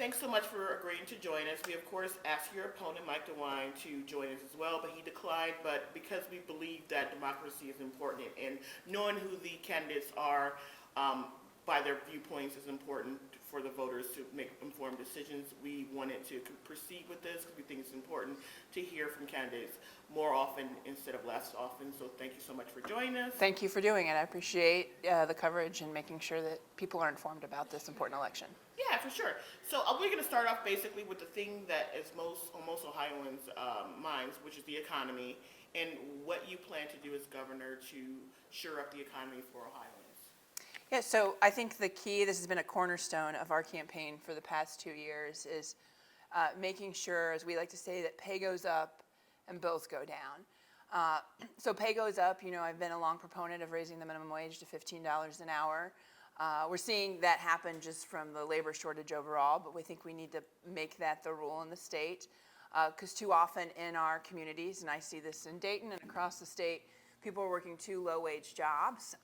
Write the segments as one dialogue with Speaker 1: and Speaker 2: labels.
Speaker 1: thanks so much for agreeing to join us. We, of course, asked your opponent, Mike DeWine, to join us as well, but he declined. But because we believe that democracy is important and knowing who the candidates are by their viewpoints is important for the voters to make informed decisions, we wanted to proceed with this because we think it's important to hear from candidates more often instead of less often. So thank you so much for joining us.
Speaker 2: Thank you for doing it. I appreciate the coverage and making sure that people are informed about this important election.
Speaker 1: Yeah, for sure. So we're going to start off basically with the thing that is on most Ohioans' minds, which is the economy, and what you plan to do as governor to shore up the economy for Ohioans.
Speaker 2: Yeah, so I think the key, this has been a cornerstone of our campaign for the past 2 years, is making sure, as we like to say, that pay goes up and bills go down. So pay goes up. I've been a long proponent of raising the minimum wage to $15 an hour. We're seeing that happen just from the labor shortage overall, but we think we need to make that the rule in the state, because too often in our communities, and I see this in Dayton and across the state, people are working 2 low-wage jobs,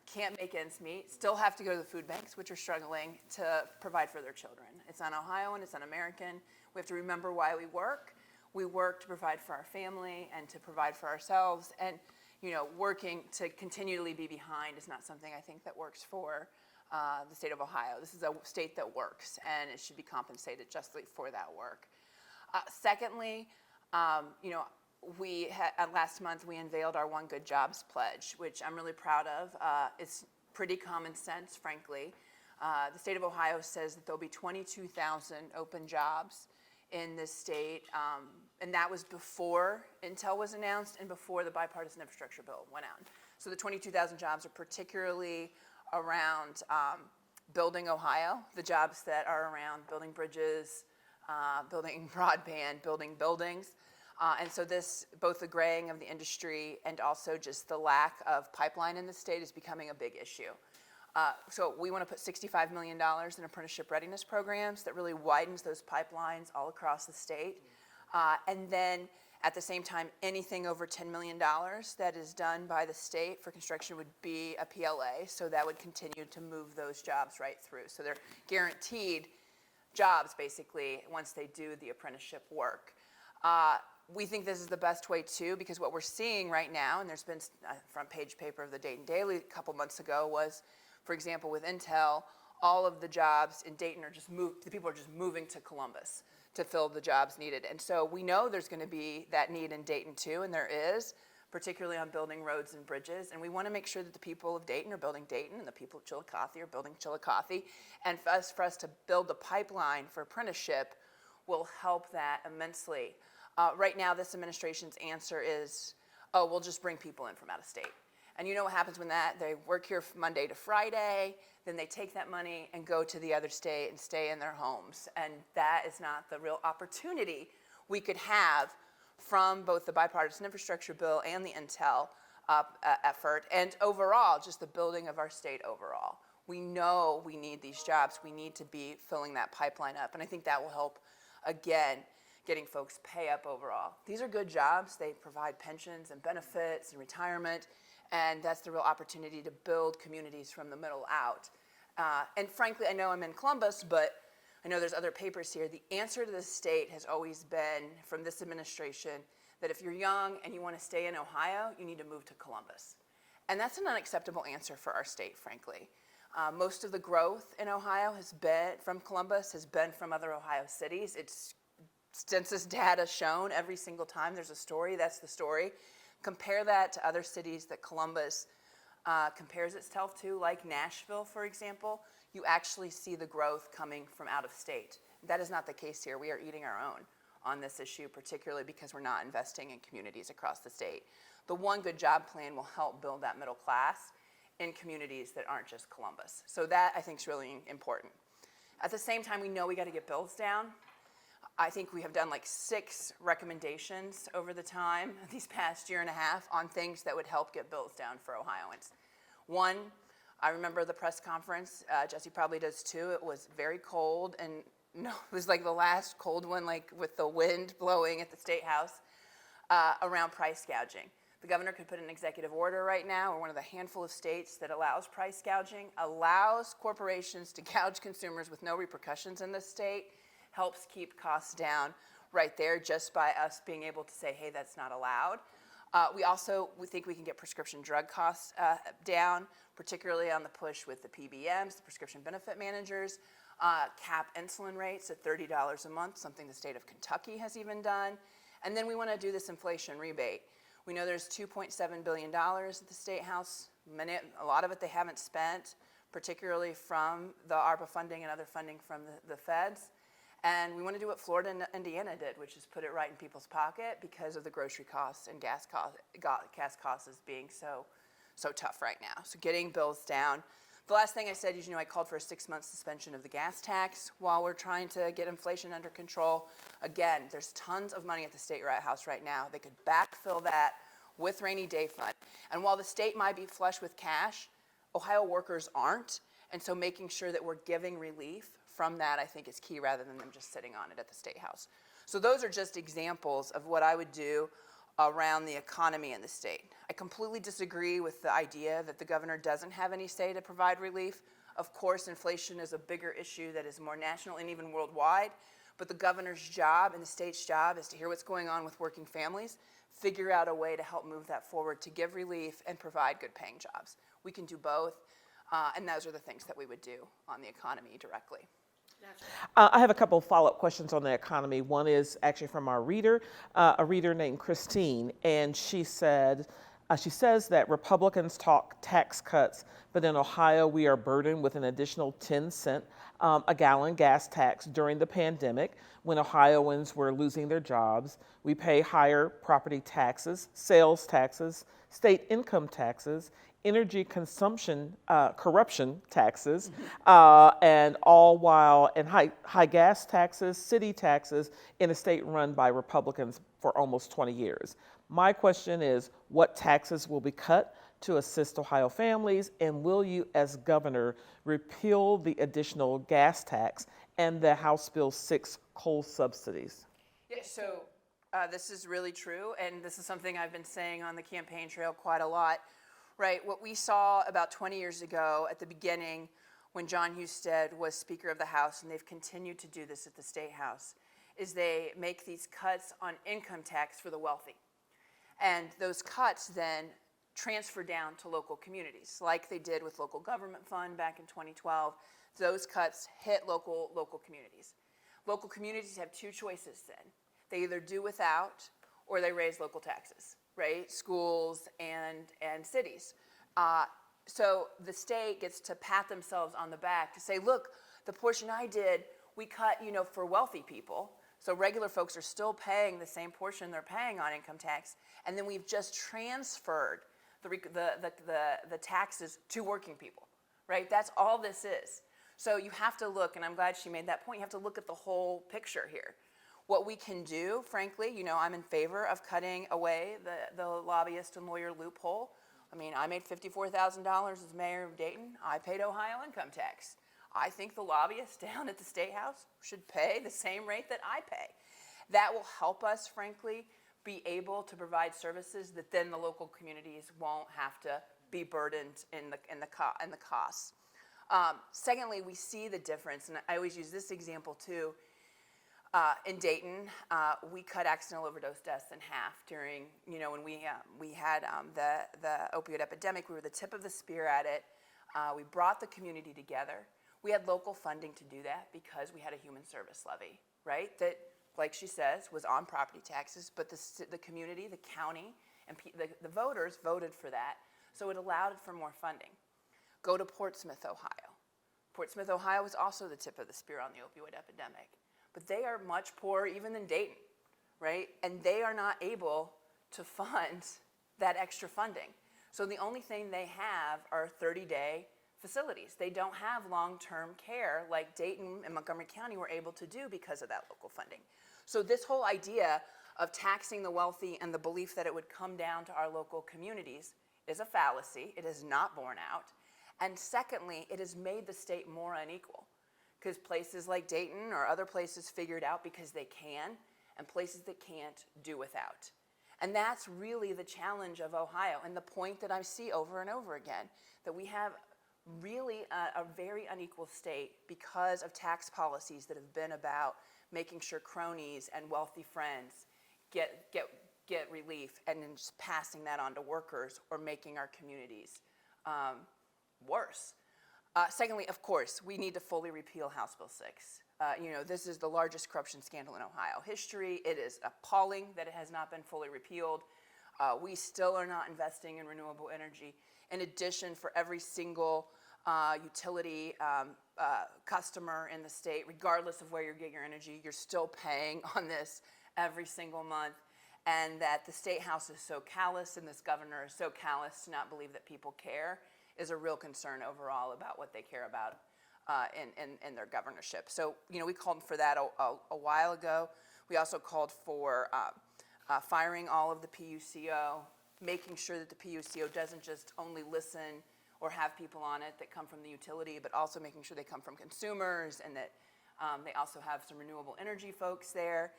Speaker 2: can't make ends meet, still have to go to the food banks, which are struggling to provide for their children. It's un-Ohioan, it's un-American. We have to remember why we work. We work to provide for our family and to provide for ourselves. And working to continually be behind is not something I think that works for the state of Ohio. This is a state that works, and it should be compensated justly for that work. Secondly, last month we unveiled our One Good Jobs pledge, which I'm really proud of. It's pretty common sense, frankly. The state of Ohio says that there'll be 22,000 open jobs in this state, and that was before Intel was announced and before the bipartisan infrastructure bill went out. So the 22,000 jobs are particularly around building Ohio, the jobs that are around building bridges, building broadband, building buildings. And so both the graying of the industry and also just the lack of pipeline in the state is becoming a big issue. So we want to put $65 million in apprenticeship readiness programs that really widens those pipelines all across the state. And then at the same time, anything over $10 million that is done by the state for construction would be a PLA. So that would continue to move those jobs right through. So they're guaranteed jobs basically once they do the apprenticeship work. We think this is the best way too, because what we're seeing right now, and there's been a front page paper of the Dayton Daily a couple months ago, was, for example, with Intel, all of the jobs in Dayton the people are just moving to Columbus to fill the jobs needed. And so we know there's going to be that need in Dayton too, and there is, particularly on building roads and bridges. And we want to make sure that the people of Dayton are building Dayton and the people of Chillicothe are building Chillicothe. And for us to build the pipeline for apprenticeship will help that immensely. Right now, this administration's answer is, oh, we'll just bring people in from out of state. And you know what happens when they work here Monday to Friday, then they take that money and go to the other state and stay in their homes. And that is not the real opportunity we could have from both the bipartisan infrastructure bill and the Intel effort, and overall, just the building of our state overall. We know we need these jobs. We need to be filling that pipeline up. And I think that will help, again, getting folks pay up overall. These are good jobs. They provide pensions and benefits and retirement, and that's the real opportunity to build communities from the middle out. And frankly, I know I'm in Columbus, but I know there's other papers here. The answer to the state has always been, from this administration, that if you're young and you want to stay in Ohio, you need to move to Columbus. And that's an unacceptable answer for our state, frankly. Most of the growth in Ohio has been from Columbus, has been from other Ohio cities. It's census data shown every single time there's a story, that's the story. Compare that to other cities that Columbus compares itself to, like Nashville, for example. You actually see the growth coming from out of state. That is not the case here. We are eating our own on this issue, particularly because we're not investing in communities across the state. The One Good Job Plan will help build that middle class in communities that aren't just Columbus. So that, I think, is really important. At the same time, we know we got to get bills down. I think we have done like 6 recommendations over the time, these past year and a half, on things that would help get bills down for Ohioans. One, I remember the press conference, Jesse probably does too. It was very cold, and no, it was like the last cold one, like with the wind blowing at the State House, around price gouging. The governor could put an executive order right now. We're one of the handful of states that allows price gouging, allows corporations to gouge consumers with no repercussions in the state, helps keep costs down right there just by us being able to say, hey, that's not allowed. We think we can get prescription drug costs down, particularly on the push with the PBMs, the prescription benefit managers, cap insulin rates at $30 a month, something the state of Kentucky has even done. And then we want to do this inflation rebate. We know there's $2.7 billion at the State House. A lot of it they haven't spent, particularly from the ARPA funding and other funding from the feds. And we want to do what Florida and Indiana did, which is put it right in people's pocket because of the grocery costs and gas costs as being so tough right now. So getting bills down. The last thing I said is, I called for a 6-month suspension of the gas tax while we're trying to get inflation under control. Again, there's tons of money at the State House right now. They could backfill that with rainy day fund. And while the state might be flush with cash, Ohio workers aren't. And so making sure that we're giving relief from that, I think, is key rather than them just sitting on it at the State House. So those are just examples of what I would do around the economy in the state. I completely disagree with the idea that the governor doesn't have any say to provide relief. Of course, inflation is a bigger issue that is more national and even worldwide, but the governor's job and the state's job is to hear what's going on with working families, figure out a way to help move that forward, to give relief and provide good paying jobs. We can do both, and those are the things that we would do on the economy directly.
Speaker 3: I have a couple of follow-up questions on the economy. One is actually from our reader, a reader named Christine, and she says that Republicans talk tax cuts, but in Ohio we are burdened with an additional 10 cent a gallon gas tax during the pandemic when Ohioans were losing their jobs. We pay higher property taxes, sales taxes, state income taxes, energy consumption, corruption taxes, and all while, and high gas taxes, city taxes in a state run by Republicans for almost 20 years. My question is, what taxes will be cut to assist Ohio families, and will you, as governor, repeal the additional gas tax and the House Bill 6 coal subsidies?
Speaker 2: Yeah, so this is really true, and this is something I've been saying on the campaign trail quite a lot. Right, what we saw about 20 years ago at the beginning when John Husted was Speaker of the House, and they've continued to do this at the State House, is they make these cuts on income tax for the wealthy. And those cuts then transfer down to local communities, like they did with local government fund back in 2012. Those cuts hit local communities. Local communities have two choices then. They either do without or they raise local taxes. Right, schools and cities. So the state gets to pat themselves on the back to say, look, the portion I did, we cut, for wealthy people. So regular folks are still paying the same portion they're paying on income tax, and then we've just transferred the taxes to working people. Right, that's all this is. So you have to look, and I'm glad she made that point. You have to look at the whole picture here. What we can do, frankly, I'm in favor of cutting away the lobbyist and lawyer loophole. I mean, I made $54,000 as mayor of Dayton. I paid Ohio income tax. I think the lobbyists down at the State House should pay the same rate that I pay. That will help us, frankly, be able to provide services that then the local communities won't have to be burdened in the costs. Secondly, we see the difference, and I always use this example too. In Dayton, we cut accidental overdose deaths in half during, when we had the opioid epidemic. We were the tip of the spear at it. We brought the community together. We had local funding to do that because we had a human service levy, right? That, like she says, was on property taxes, but the community, the county, and the voters voted for that, so it allowed for more funding. Go to Portsmouth, Ohio. Portsmouth, Ohio was also the tip of the spear on the opioid epidemic. But they are much poorer even than Dayton, right? And they are not able to fund that extra funding. So the only thing they have are 30-day facilities. They don't have long-term care like Dayton and Montgomery County were able to do because of that local funding. So this whole idea of taxing the wealthy and the belief that it would come down to our local communities is a fallacy. It is not borne out. And secondly, it has made the state more unequal. Because places like Dayton or other places figured out because they can, and places that can't do without. And that's really the challenge of Ohio, and the point that I see over and over again, that we have really a very unequal state because of tax policies that have been about making sure cronies and wealthy friends get relief, and then just passing that on to workers or making our communities worse. Secondly, of course, we need to fully repeal House Bill 6. This is the largest corruption scandal in Ohio history. It is appalling that it has not been fully repealed. We still are not investing in renewable energy. In addition, for every single utility customer in the state, regardless of where you get your energy, you're still paying on this every single month. And that the state house is so callous and this governor is so callous to not believe that people care is a real concern overall about what they care about in their governorship. So, we called for that a while ago. We also called for firing all of the PUCO, making sure that the PUCO doesn't just only listen or have people on it that come from the utility, but also making sure they come from consumers, and that they also have some renewable energy folks there.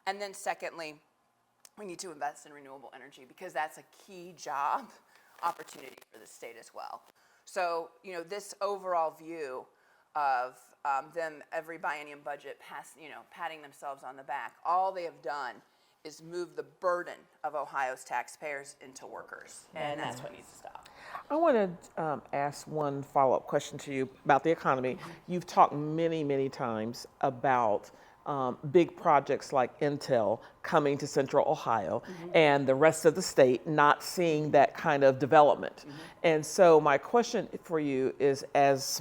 Speaker 2: And then secondly, we need to invest in renewable energy because that's a key job opportunity for the state as well. So, this overall view of them every biennium budget patting themselves on the back, all they have done is move the burden of Ohio's taxpayers into workers, and that's what needs to stop.
Speaker 3: I want to ask one follow-up question to you about the economy. You've talked many, many times about big projects like Intel coming to Central Ohio, and the rest of the state not seeing that kind of development. And so my question for you is, as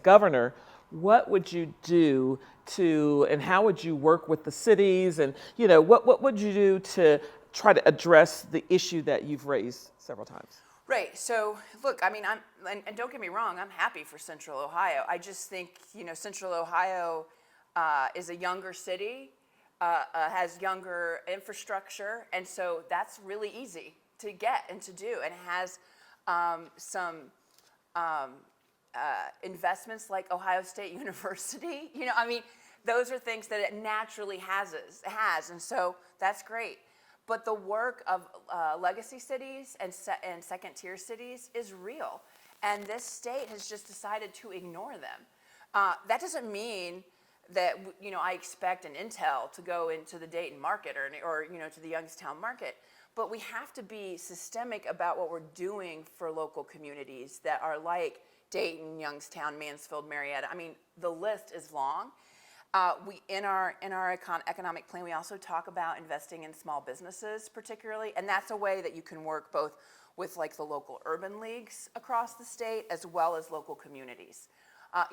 Speaker 3: governor, what would you do and how would you work with the cities, and what would you do to try to address the issue that you've raised several times?
Speaker 2: Right. So, look, and don't get me wrong, I'm happy for Central Ohio. I just think, Central Ohio is a younger city, has younger infrastructure, and so that's really easy to get and to do, and has some investments like Ohio State University. Those are things that it naturally has, and so that's great. But the work of legacy cities and second-tier cities is real, and this state has just decided to ignore them. That doesn't mean that I expect an Intel to go into the Dayton market or to the Youngstown market, but we have to be systemic about what we're doing for local communities that are like Dayton, Youngstown, Mansfield, Marietta. The list is long. In our economic plan, we also talk about investing in small businesses particularly, and that's a way that you can work both with the local urban leagues across the state as well as local communities.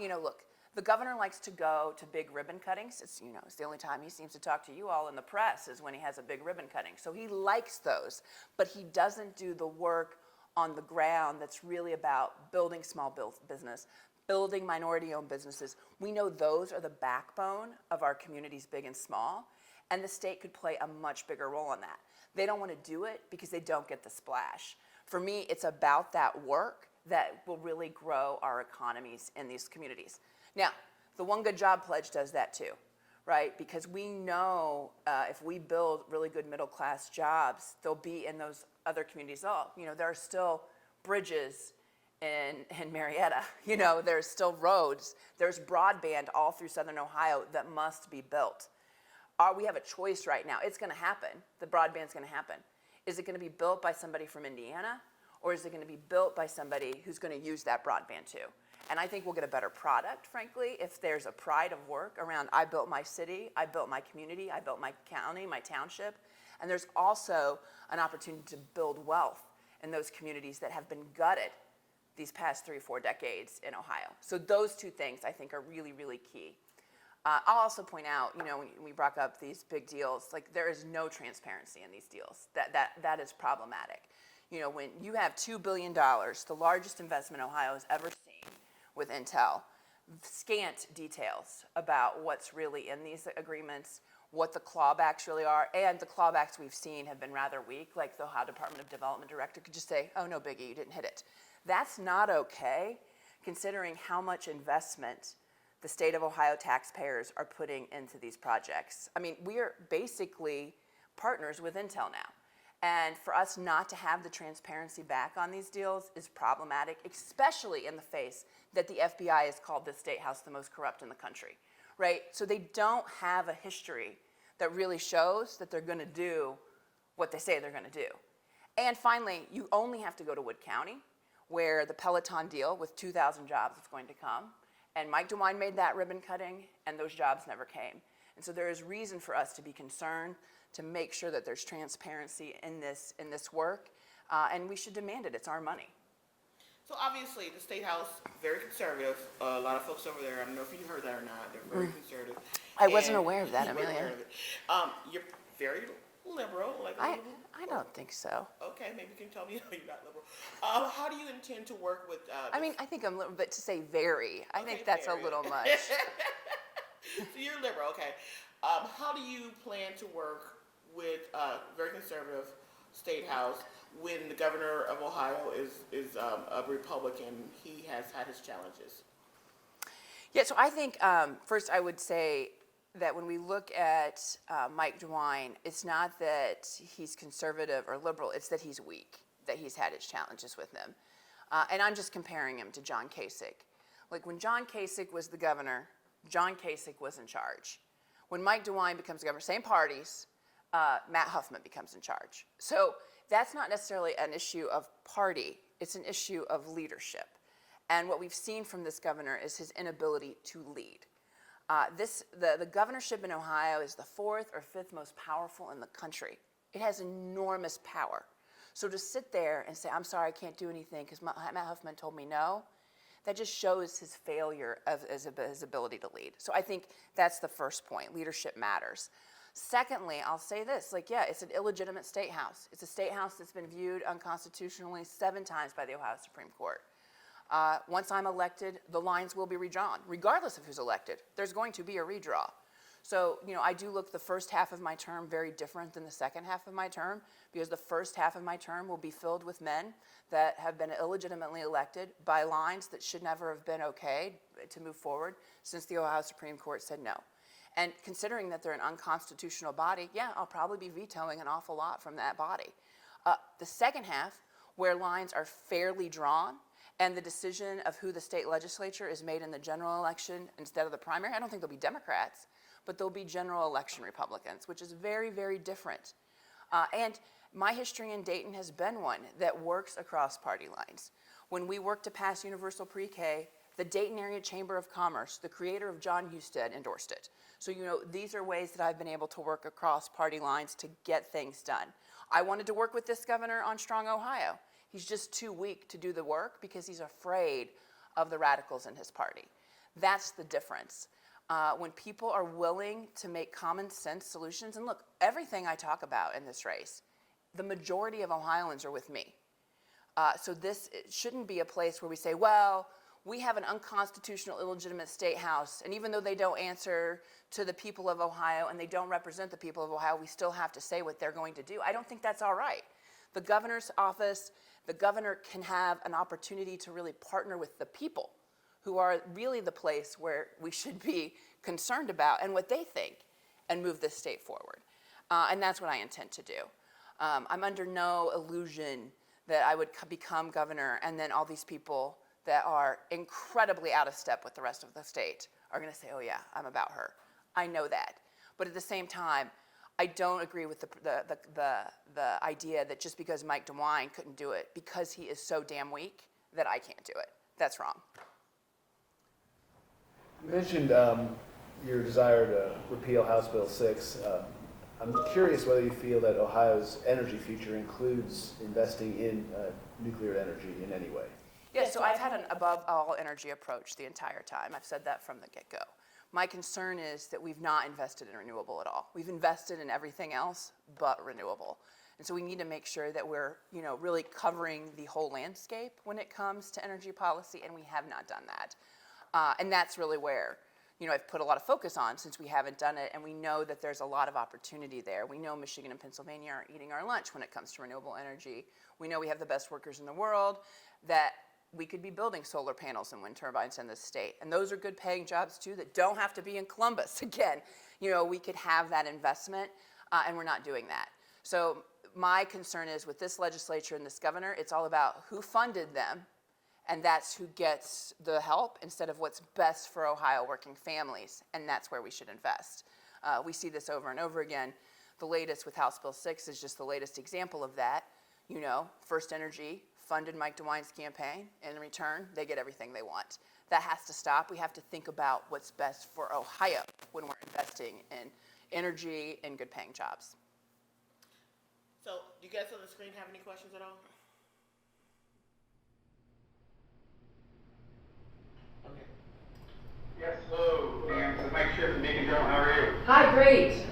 Speaker 2: Look, the governor likes to go to big ribbon cuttings. It's the only time he seems to talk to you all in the press is when he has a big ribbon cutting. So he likes those, but he doesn't do the work on the ground that's really about building small business, building minority-owned businesses. We know those are the backbone of our communities, big and small, and the state could play a much bigger role in that. They don't want to do it because they don't get the splash. For me, it's about that work that will really grow our economies in these communities. Now, the One Good Job Pledge does that too, right? Because we know if we build really good middle-class jobs, they'll be in those other communities. There are still bridges in Marietta. There's still roads. There's broadband all through Southern Ohio that must be built. We have a choice right now. It's going to happen. The broadband's going to happen. Is it going to be built by somebody from Indiana, or is it going to be built by somebody who's going to use that broadband too? And I think we'll get a better product, frankly, if there's a pride of work around I built my city, I built my community, I built my county, my township. And there's also an opportunity to build wealth in those communities that have been gutted these past 3 or 4 decades in Ohio. So those two things I think are really, really key. I'll also point out, when we brought up these big deals, there is no transparency in these deals. That is problematic. When you have $2 billion, the largest investment Ohio has ever seen with Intel, scant details about what's really in these agreements, what the clawbacks really are, and the clawbacks we've seen have been rather weak, like the Ohio Department of Development director could just say, oh, no biggie, you didn't hit it. That's not okay, considering how much investment the state of Ohio taxpayers are putting into these projects. We are basically partners with Intel now. And for us not to have the transparency back on these deals is problematic, especially in the face that the FBI has called this state house the most corrupt in the country, right? So they don't have a history that really shows that they're gonna do what they say they're gonna do. And finally, you only have to go to Wood County, where the Peloton deal with 2,000 jobs is going to come. And Mike DeWine made that ribbon cutting, and those jobs never came. And so there is reason for us to be concerned, to make sure that there's transparency in this work, and we should demand it. It's our money.
Speaker 1: So obviously, the State House, very conservative. A lot of folks over there, I don't know if you heard that or not, they're very conservative.
Speaker 2: I wasn't
Speaker 1: And
Speaker 2: aware of that,
Speaker 1: you weren't
Speaker 2: Amelia.
Speaker 1: aware of it. You're very liberal. Like a
Speaker 2: I
Speaker 1: little-
Speaker 2: don't think so.
Speaker 1: Okay, maybe you can tell me you're not liberal. How do you intend to work with?
Speaker 2: I mean, I think I'm a little bit to say very. I think
Speaker 1: Okay,
Speaker 2: that's
Speaker 1: very.
Speaker 2: a little much.
Speaker 1: So you're liberal, okay. How do you plan to work with very conservative State House when the governor of Ohio is a Republican? He has had his challenges.
Speaker 2: Yeah, so I think first I would say that when we look at Mike DeWine, it's not that he's conservative or liberal, it's that he's weak, that he's had his challenges with them. And I'm just comparing him to John Kasich. Like when John Kasich was the governor, John Kasich was in charge. When Mike DeWine becomes the governor, same parties, Matt Huffman becomes in charge. So that's not necessarily an issue of party, it's an issue of leadership. And what we've seen from this governor is his inability to lead. The governorship in Ohio is the 4th or 5th most powerful in the country. It has enormous power. So to sit there and say, I'm sorry, I can't do anything because Matt Huffman told me no, that just shows his failure of his ability to lead. So I think that's the first point. Leadership matters. Secondly, I'll say this, it's an illegitimate state house. It's a state house that's been viewed unconstitutionally 7 times by the Ohio Supreme Court. Once I'm elected, the lines will be redrawn. Regardless of who's elected, there's going to be a redraw. So, I do look the first half of my term very different than the second half of my term, because the first half of my term will be filled with men that have been illegitimately elected by lines that should never have been okay to move forward since the Ohio Supreme Court said no. And considering that they're an unconstitutional body, I'll probably be vetoing an awful lot from that body. The second half, where lines are fairly drawn, and the decision of who the state legislature is made in the general election instead of the primary, I don't think there'll be Democrats, but there'll be general election Republicans, which is very, very different. And my history in Dayton has been one that works across party lines. When we worked to pass universal pre-K, the Dayton Area Chamber of Commerce, the creator of John Husted, endorsed it. So, these are ways that I've been able to work across party lines to get things done. I wanted to work with this governor on Strong Ohio. He's just too weak to do the work because he's afraid of the radicals in his party. That's the difference. When people are willing to make common sense solutions, and look, everything I talk about in this race, the majority of Ohioans are with me. So it shouldn't be a place where we say, well, we have an unconstitutional, illegitimate state house, and even though they don't answer to the people of Ohio and they don't represent the people of Ohio, we still have to say what they're going to do. I don't think that's all right. The governor's office, the governor can have an opportunity to really partner with the people, who are really the place where we should be concerned about and what they think, and move this state forward. And that's what I intend to do. I'm under no illusion that I would become governor and then all these people that are incredibly out of step with the rest of the state are gonna say, oh yeah, I'm about her. I know that. But at the same time, I don't agree with the idea that just because Mike DeWine couldn't do it, because he is so damn weak, that I can't do it. That's wrong.
Speaker 4: You mentioned your desire to repeal House Bill 6. I'm curious whether you feel that Ohio's energy future includes investing in nuclear energy in any way.
Speaker 2: Yeah, so I've had an above-all energy approach the entire time. I've said that from the get-go. My concern is that we've not invested in renewable at all. We've invested in everything else but renewable. And so we need to make sure that we're, really covering the whole landscape when it comes to energy policy, and we have not done that. And that's really where, I've put a lot of focus on since we haven't done it, and we know that there's a lot of opportunity there. We know Michigan and Pennsylvania are eating our lunch when it comes to renewable energy. We know we have the best workers in the world, that we could be building solar panels and wind turbines in this state. And those are good paying jobs too that don't have to be in Columbus. Again, we could have that investment. and we're not doing that. So my concern is with this legislature and this governor, it's all about who funded them, and that's who gets the help instead of what's best for Ohio working families, and that's where we should invest. We see this over and over again. The latest with House Bill 6 is just the latest example of that. You know, First Energy funded Mike DeWine's campaign. In return, they get everything they want. That has to stop. We have to think about what's best for Ohio when we're investing in energy and good paying jobs.
Speaker 1: So, do you guys on the screen have any questions at all? Okay.
Speaker 5: Yes, hello, Dan. This is Mike Schiff from Beacon Journal. How are you?
Speaker 6: Hi, great.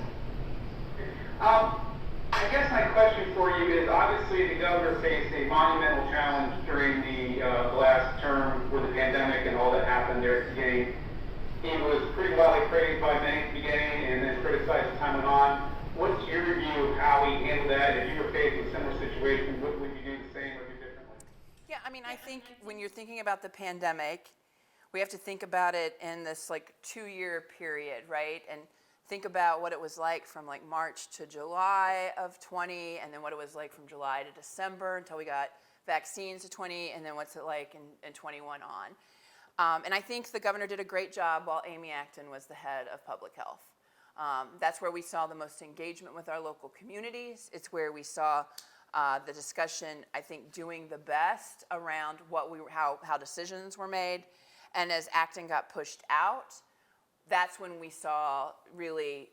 Speaker 5: I guess my question for you is, obviously the governor faced a monumental challenge during the last term with the pandemic and all that happened there at the beginning. He was pretty widely praised by many at the beginning and then criticized as time went on. What's your review of how he handled that? If you were faced with a similar situation, would you do the same or do differently?
Speaker 2: Yeah, I mean, I think when you're thinking about the pandemic, we have to think about it in this like 2-year period, right? And think about what it was like from like March to July of 20, and then what it was like from July to December until we got vaccines to 20, and then what's it like in 21 on. And I think the governor did a great job while Amy Acton was the head of public health. That's where we saw the most engagement with our local communities. It's where we saw the discussion, I think, doing the best around how decisions were made. And as Acton got pushed out, that's when we saw really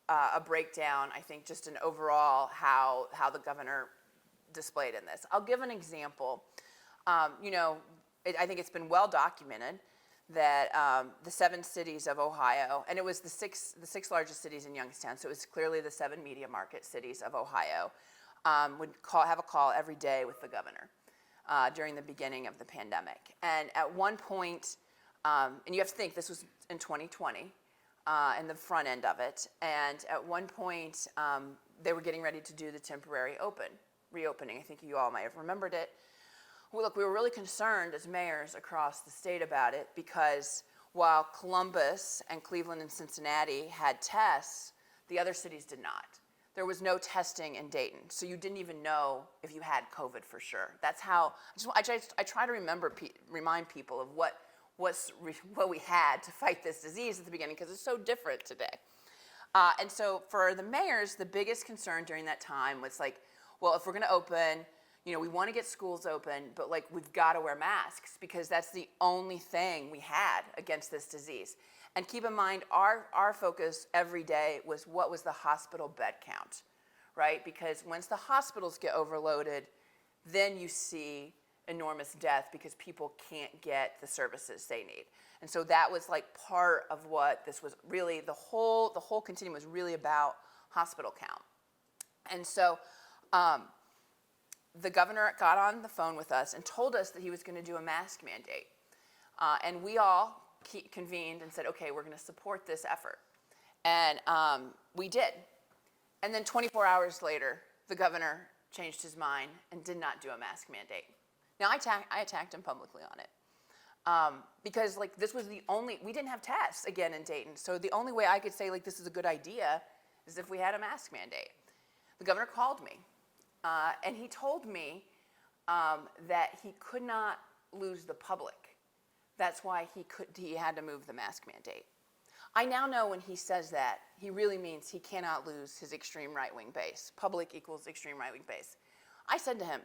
Speaker 2: a breakdown, I think, just in overall how the governor displayed in this. I'll give an example. You know, I think it's been well documented that the 7 cities of Ohio, and it was the six largest cities in Youngstown, so it was clearly the 7 media market cities of Ohio, would have a call every day with the governor during the beginning of the pandemic. And at one point, and you have to think this was in 2020, in the front end of it, and at one point they were getting ready to do the temporary reopening. I think you all might have remembered it. Well, look, we were really concerned as mayors across the state about it because while Columbus and Cleveland and Cincinnati had tests, the other cities did not. There was no testing in Dayton, so you didn't even know if you had COVID for sure. That's how, I try to remind people of what we had to fight this disease at the beginning because it's so different today. And so for the mayors, the biggest concern during that time was like, well, if we're gonna open, you know, we want to get schools open, but like we've got to wear masks because that's the only thing we had against this disease. And keep in mind, our focus every day was what was the hospital bed count, right? Because once the hospitals get overloaded, then you see enormous death because people can't get the services they need. And so that was like part of what this was really, the whole continuum was really about hospital count. And so, the governor got on the phone with us and told us that he was going to do a mask mandate. And we all convened and said, okay, we're going to support this effort. And we did. And then 24 hours later, the governor changed his mind and did not do a mask mandate. Now, I attacked him publicly on it. Because like this was we didn't have tests again in Dayton. So the only way I could say like this is a good idea is if we had a mask mandate. The governor called me. And he told me that he could not lose the public. That's why he had to move the mask mandate. I now know when he says that, he really means he cannot lose his extreme right-wing base. Public equals extreme right-wing base. I said to him,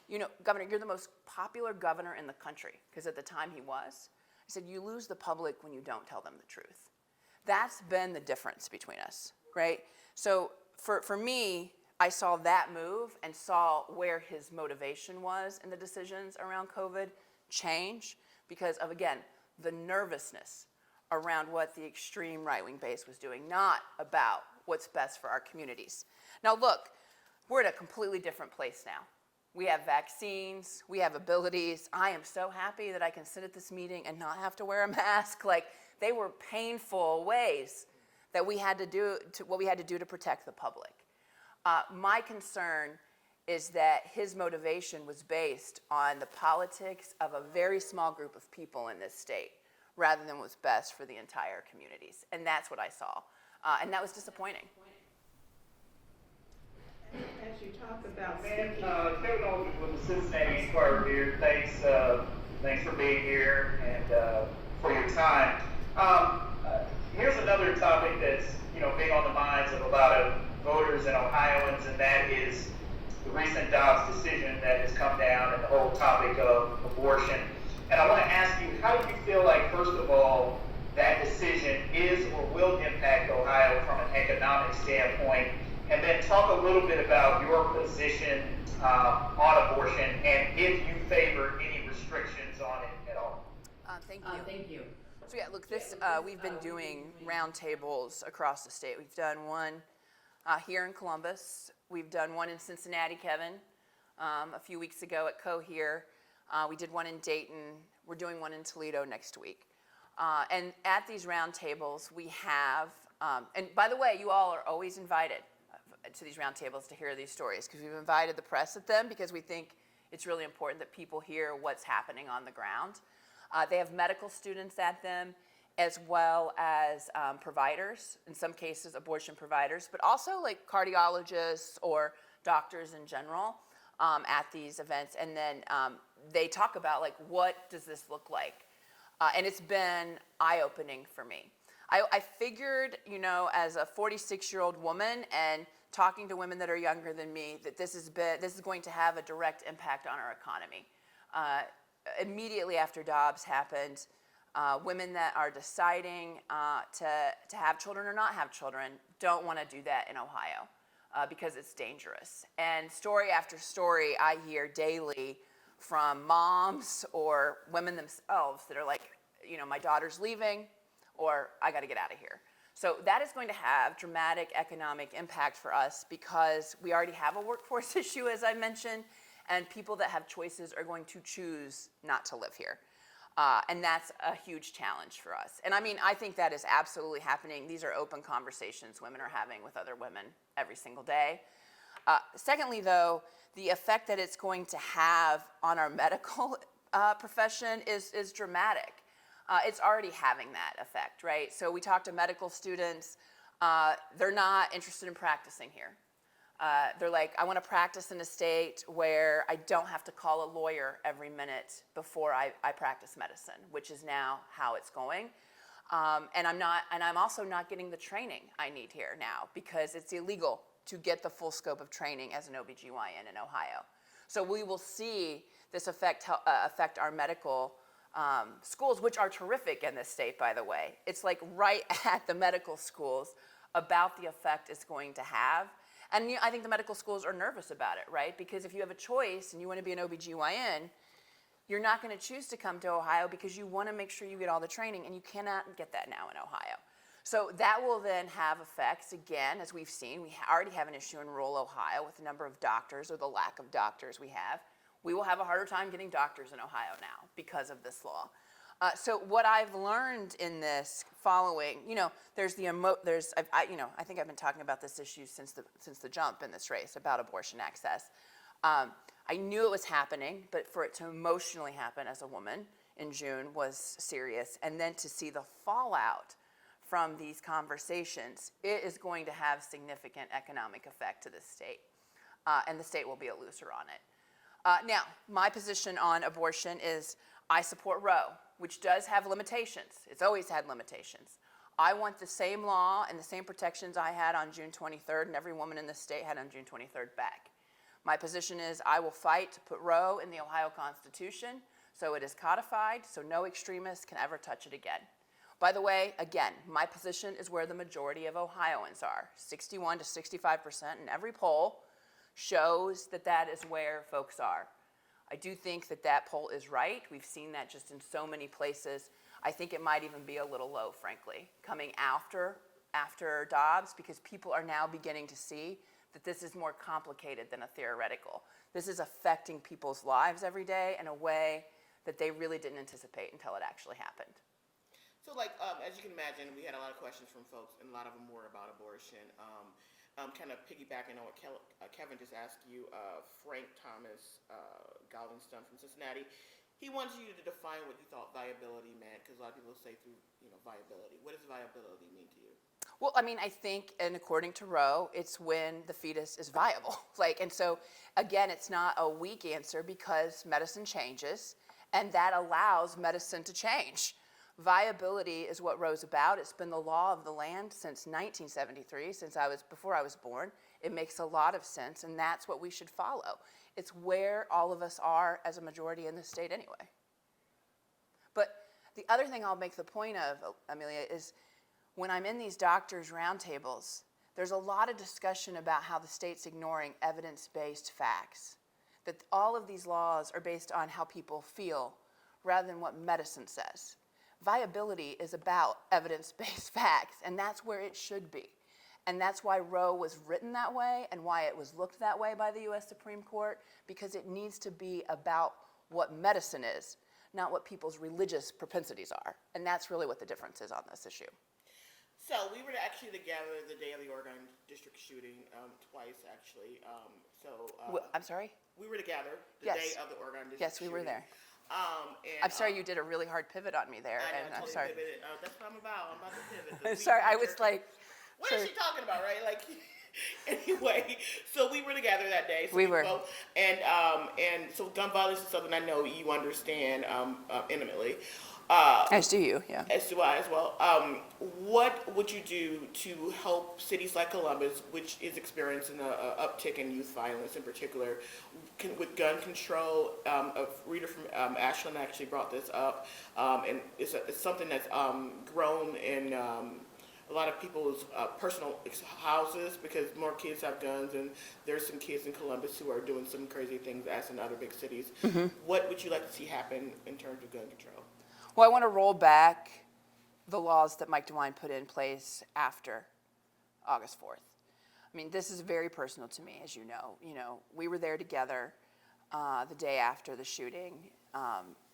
Speaker 2: you know, Governor, you're the most popular governor in the country, because at the time he was. I said, you lose the public when you don't tell them the truth. That's been the difference between us, right? So for me, I saw that move and saw where his motivation was in the decisions around COVID change because of, again, the nervousness around what the extreme right-wing base was doing, not about what's best for our communities. Now look, we're at a completely different place now. We have vaccines, we have abilities. I am so happy that I can sit at this meeting and not have to wear a mask. Like, they were painful ways that we had to do what we had to do to protect the public. My concern is that his motivation was based on the politics of a very small group of people in this state rather than what's best for the entire communities. And that's what I saw. And that was disappointing.
Speaker 6: As you talk about
Speaker 5: Man,
Speaker 6: speaking.
Speaker 5: Kevin Aldridge with the Cincinnati Inquirer here. Thanks for being here and for your time. Here's another topic that's big on the minds of a lot of voters and Ohioans, and that is the recent Dobbs decision that has come down and the whole topic of abortion. And I want to ask you, how do you feel like, first of all, that decision is or will impact Ohio from an economic standpoint? And then talk a little bit about your position on abortion and if you favor any restrictions on it at all.
Speaker 2: Thank you. So yeah, look, we've been doing roundtables across the state. We've done one here in Columbus. We've done one in Cincinnati, Kevin, a few weeks ago at Cohere. We did one in Dayton. We're doing one in Toledo next week. And at these roundtables, we have, and by the way, you all are always invited to these roundtables to hear these stories, because we've invited the press at them because we think it's really important that people hear what's happening on the ground. They have medical students at them, as well as providers, in some cases abortion providers, but also like cardiologists or doctors in general at these events. And then they talk about like, what does this look like? And it's been eye-opening for me. I figured, as a 46-year-old woman and talking to women that are younger than me, that this is going to have a direct impact on our economy. Immediately after Dobbs happened, women that are deciding to have children or not have children don't want to do that in Ohio because it's dangerous. And story after story I hear daily from moms or women themselves that are like, my daughter's leaving, or I got to get out of here. So that is going to have dramatic economic impact for us because we already have a workforce issue, as I mentioned, and people that have choices are going to choose not to live here. And that's a huge challenge for us. And I think that is absolutely happening. These are open conversations women are having with other women every single day. Secondly, though, the effect that it's going to have on our medical profession is dramatic. It's already having that effect, right? So we talk to medical students. They're not interested in practicing here. They're like, I want to practice in a state where I don't have to call a lawyer every minute before I practice medicine, which is now how it's going. And I'm also not getting the training I need here now because it's illegal to get the full scope of training as an OBGYN in Ohio. So we will see this affect our medical schools, which are terrific in this state, by the way. It's like right at the medical schools about the effect it's going to have. And I think the medical schools are nervous about it, right? Because if you have a choice and you want to be an OBGYN, you're not going to choose to come to Ohio because you want to make sure you get all the training, and you cannot get that now in Ohio. So that will then have effects, again, as we've seen. We already have an issue in rural Ohio with the number of doctors or the lack of doctors we have. We will have a harder time getting doctors in Ohio now because of this law. So what I've learned in this following, I think I've been talking about this issue since the jump in this race about abortion access. I knew it was happening, but for it to emotionally happen as a woman in June was serious. And then to see the fallout from these conversations, it is going to have significant economic effect to this state. And the state will be a loser on it. Now, my position on abortion is I support Roe, which does have limitations. It's always had limitations. I want the same law and the same protections I had on June 23rd and every woman in this state had on June 23rd back. My position is I will fight to put Roe in the Ohio Constitution so it is codified so no extremists can ever touch it again. By the way, again, my position is where the majority of Ohioans are. 61 to 65% in every poll shows that is where folks are. I do think that poll is right. We've seen that just in so many places. I think it might even be a little low, frankly, coming after Dobbs, because people are now beginning to see that this is more complicated than a theoretical. This is affecting people's lives every day in a way that they really didn't anticipate until it actually happened.
Speaker 1: So, as you can imagine, we had a lot of questions from folks, and a lot of them were about abortion. Kind of piggybacking on what Kevin just asked you, Frank Thomas Galveston from Cincinnati, he wants you to define what you thought viability meant, because a lot of people say through viability. What does viability mean to you?
Speaker 2: Well, I mean, I think, and according to Roe, it's when the fetus is viable. And so, again, it's not a weak answer because medicine changes, and that allows medicine to change. Viability is what Roe's about. It's been the law of the land since 1973, before I was born. It makes a lot of sense, and that's what we should follow. It's where all of us are as a majority in this state anyway. But the other thing I'll make the point of, Amelia, is when I'm in these doctors' roundtables, there's a lot of discussion about how the state's ignoring evidence-based facts, that all of these laws are based on how people feel rather than what medicine says. Viability is about evidence-based facts, and that's where it should be. And that's why Roe was written that way and why it was looked that way by the U.S. Supreme Court, because it needs to be about what medicine is, not what people's religious propensities are. And that's really what the difference is on this issue.
Speaker 1: So we were actually together the day of the Oregon district shooting, twice actually.
Speaker 2: I'm sorry?
Speaker 1: We were together the
Speaker 2: Yes.
Speaker 1: day of the Oregon district
Speaker 2: Yes, we
Speaker 1: shooting.
Speaker 2: were there.
Speaker 1: And,
Speaker 2: I'm sorry you did a really hard pivot on me there.
Speaker 1: I know,
Speaker 2: And I'm
Speaker 1: totally
Speaker 2: sorry.
Speaker 1: pivoted. That's what I'm about. I'm about to pivot.
Speaker 2: Sorry, I was like,
Speaker 1: What is she talking about, right? Anyway, so we were together that day. So
Speaker 2: We were.
Speaker 1: Both, and so gun violence is something I know you understand intimately.
Speaker 2: as do you, yeah.
Speaker 1: As do I as well. What would you do to help cities like Columbus, which is experiencing an uptick in youth violence in particular, with gun control? A reader from Ashland actually brought this up, and it's something that's grown in a lot of people's personal houses because more kids have guns, and there's some kids in Columbus who are doing some crazy things as in other big cities. Mm-hmm. What would you like to see happen in terms of gun control?
Speaker 2: Well, I want to roll back the laws that Mike DeWine put in place after August 4th. I mean, this is very personal to me, as you know. We were there together the day after the shooting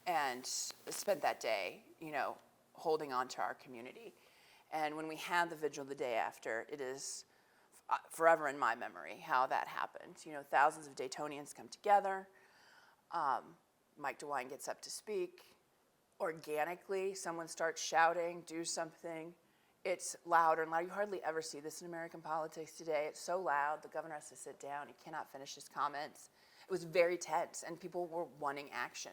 Speaker 2: and spent that day, holding on to our community. And when we had the vigil the day after, it is forever in my memory how that happened. Thousands of Daytonians come together. Mike DeWine gets up to speak. Organically, someone starts shouting, do something. It's louder and louder. You hardly ever see this in American politics today. It's so loud, the governor has to sit down. He cannot finish his comments. It was very tense, and people were wanting action.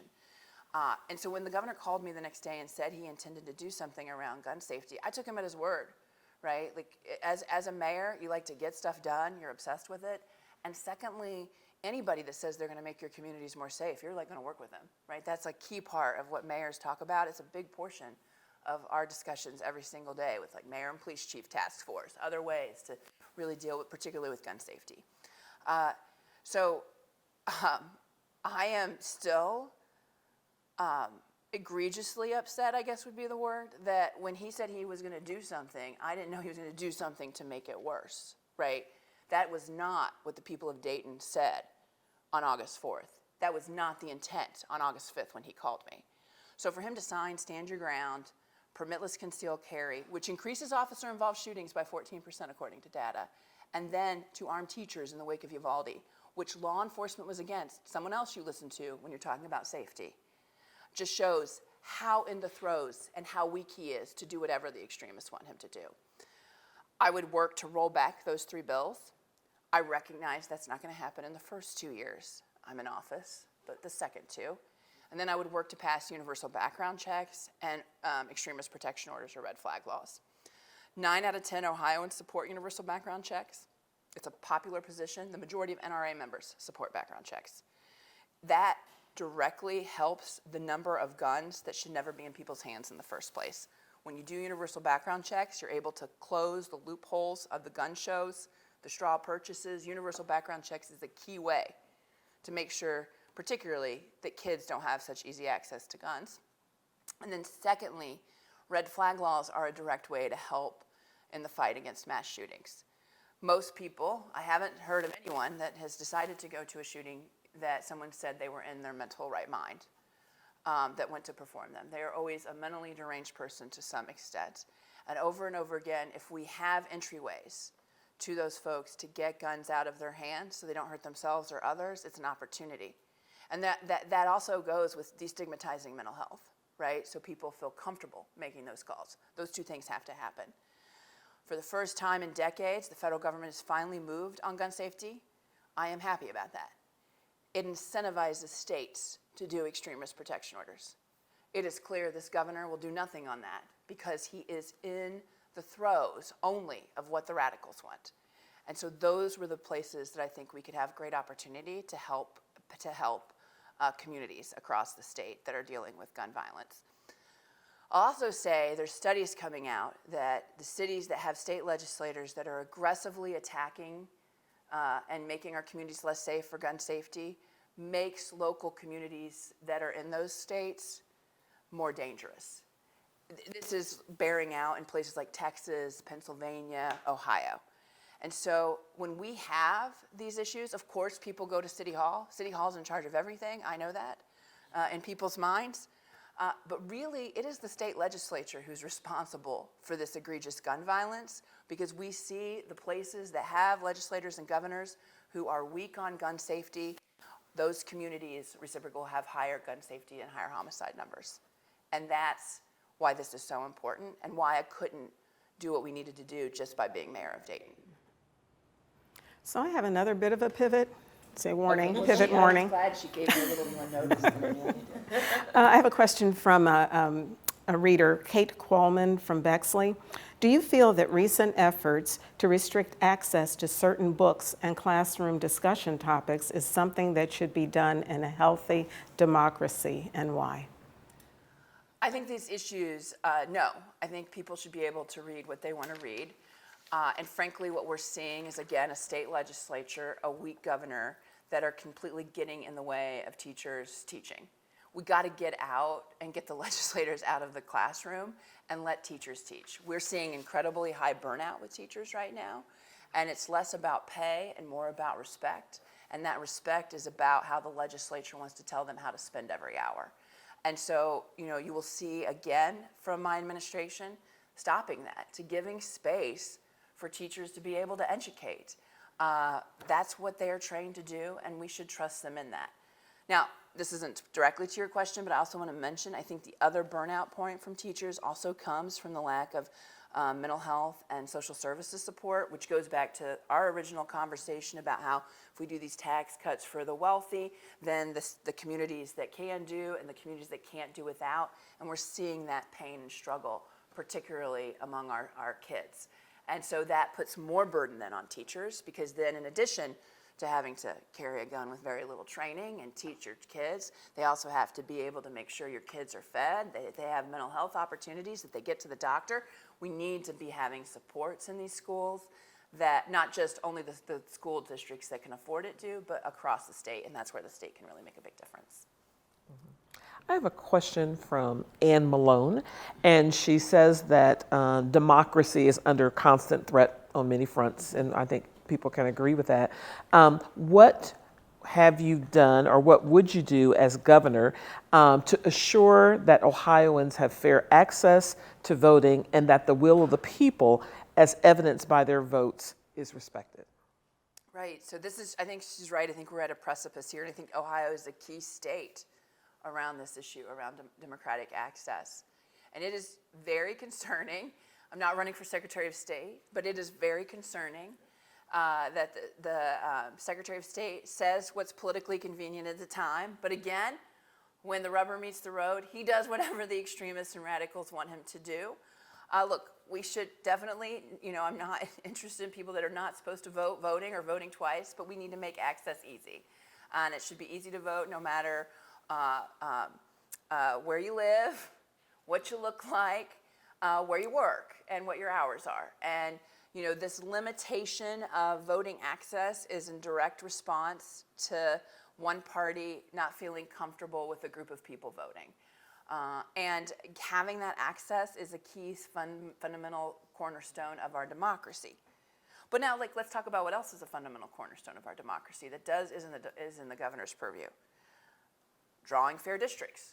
Speaker 2: And so when the governor called me the next day and said he intended to do something around gun safety, I took him at his word, right? As a mayor, you like to get stuff done. You're obsessed with it. And secondly, anybody that says they're going to make your communities more safe, you're going to work with them, right? That's a key part of what mayors talk about. It's a big portion of our discussions every single day with mayor and police chief task force, other ways to really deal with, particularly with gun safety. So I am still egregiously upset, I guess would be the word, that when he said he was going to do something, I didn't know he was going to do something to make it worse, right? That was not what the people of Dayton said on August 4th. That was not the intent on August 5th when he called me. So for him to sign Stand Your Ground, permitless concealed carry, which increases officer-involved shootings by 14% according to data, and then to arm teachers in the wake of Uvalde, which law enforcement was against, someone else you listen to when you're talking about safety, just shows how in the throes and how weak he is to do whatever the extremists want him to do. I would work to roll back those 3 bills. I recognize that's not going to happen in the first 2 years I'm in office, but the second 2. And then I would work to pass universal background checks and extremist protection orders or red flag laws. 9 out of 10 Ohioans support universal background checks. It's a popular position. The majority of NRA members support background checks. That directly helps the number of guns that should never be in people's hands in the first place. When you do universal background checks, you're able to close the loopholes of the gun shows, the straw purchases. Universal background checks is a key way to make sure, particularly, that kids don't have such easy access to guns. And then secondly, red flag laws are a direct way to help in the fight against mass shootings. Most people, I haven't heard of anyone that has decided to go to a shooting that someone said they were in their mental right mind that went to perform them. They are always a mentally deranged person to some extent. And over again, if we have entryways to those folks to get guns out of their hands so they don't hurt themselves or others, it's an opportunity. And that also goes with destigmatizing mental health, right? So people feel comfortable making those calls. Those 2 things have to happen. For the first time in decades, the federal government has finally moved on gun safety. I am happy about that. It incentivizes states to do extreme risk protection orders. It is clear this governor will do nothing on that because he is in the throes only of what the radicals want. And so those were the places that I think we could have great opportunity to help communities across the state that are dealing with gun violence. I'll also say there's studies coming out that the cities that have state legislators that are aggressively attacking and making our communities less safe for gun safety makes local communities that are in those states more dangerous. This is bearing out in places like Texas, Pennsylvania, Ohio. And so when we have these issues, of course, people go to City Hall. City Hall's in charge of everything. I know that in people's minds. But really, it is the state legislature who's responsible for this egregious gun violence, because we see the places that have legislators and governors who are weak on gun safety. Those communities reciprocally have higher gun safety and higher homicide numbers. And that's why this is so important and why I couldn't do what we needed to do just by being mayor of Dayton.
Speaker 6: So I have another bit of a pivot. Say warning,
Speaker 2: Well,
Speaker 6: pivot warning.
Speaker 2: I'm glad she gave me a little more notice than I needed.
Speaker 6: I have a question from a reader, Kate Qualman from Bexley. Do you feel that recent efforts to restrict access to certain books and classroom discussion topics is something that should be done in a healthy democracy, and why?
Speaker 2: I think these issues, no. I think people should be able to read what they want to read. And frankly, what we're seeing is, again, a state legislature, a weak governor, that are completely getting in the way of teachers teaching. We got to get out and get the legislators out of the classroom and let teachers teach. We're seeing incredibly high burnout with teachers right now, and it's less about pay and more about respect. And that respect is about how the legislature wants to tell them how to spend every hour. And so, you will see again from my administration stopping that, to giving space for teachers to be able to educate. That's what they are trained to do, and we should trust them in that. Now, this isn't directly to your question, but I also want to mention, I think the other burnout point from teachers also comes from the lack of mental health and social services support, which goes back to our original conversation about how if we do these tax cuts for the wealthy, then the communities that can do and the communities that can't do without, and we're seeing that pain and struggle, particularly among our kids. And so that puts more burden then on teachers, because then in addition to having to carry a gun with very little training and teach your kids, they also have to be able to make sure your kids are fed, they have mental health opportunities, that they get to the doctor. We need to be having supports in these schools that not just only the school districts that can afford it do, but across the state, and that's where the state can really make a big difference.
Speaker 3: I have a question from Ann Malone, and she says that democracy is under constant threat on many fronts, and I think people can agree with that. What have you done, or what would you do as governor to assure that Ohioans have fair access to voting and that the will of the people, as evidenced by their votes, is respected?
Speaker 2: Right, so I think she's right. I think we're at a precipice here, and I think Ohio is a key state around this issue, around democratic access. And it is very concerning. I'm not running for Secretary of State, but it is very concerning that the Secretary of State says what's politically convenient at the time. But again, when the rubber meets the road, he does whatever the extremists and radicals want him to do. Look, we should definitely, I'm not interested in people that are not supposed to voting or voting twice, but we need to make access easy. And it should be easy to vote no matter where you live, what you look like, where you work, and what your hours are. And this limitation of voting access is in direct response to one party not feeling comfortable with a group of people voting. And having that access is a key fundamental cornerstone of our democracy. But now, let's talk about what else is a fundamental cornerstone of our democracy that is in the governor's purview. Drawing fair districts.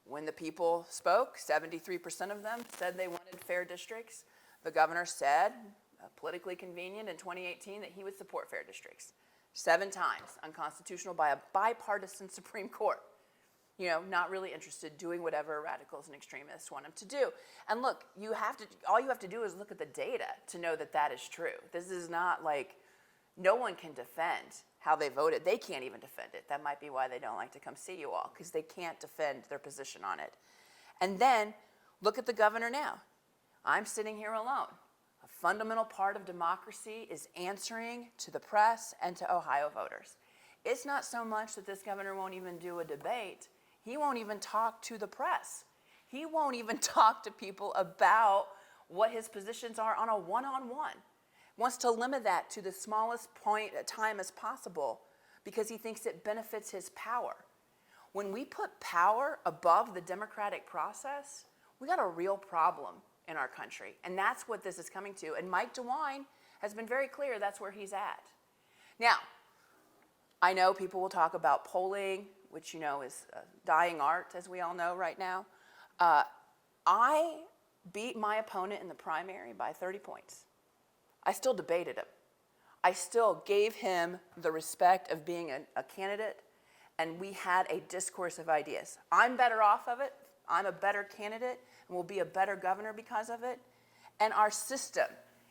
Speaker 2: When the people spoke, 73% of them said they wanted fair districts. The governor said, politically convenient in 2018, that he would support fair districts. 7 times unconstitutional by a bipartisan Supreme Court. not really interested, doing whatever radicals and extremists want them to do. And look, all you have to do is look at the data to know that that is true. This is not like, no one can defend how they voted. They can't even defend it. That might be why they don't like to come see you all, because they can't defend their position on it. And then look at the governor now. I'm sitting here alone. A fundamental part of democracy is answering to the press and to Ohio voters. It's not so much that this governor won't even do a debate. He won't even talk to the press. He won't even talk to people about what his positions are on a one-on-one. Wants to limit that to the smallest point of time as possible because he thinks it benefits his power. When we put power above the democratic process, we got a real problem in our country. And that's what this is coming to. And Mike DeWine has been very clear that's where he's at. Now, I know people will talk about polling, which is a dying art, as we all know right now. I beat my opponent in the primary by 30 points. I still debated him. I still gave him the respect of being a candidate, and we had a discourse of ideas. I'm better off of it. I'm a better candidate, and will be a better governor because of it. And our system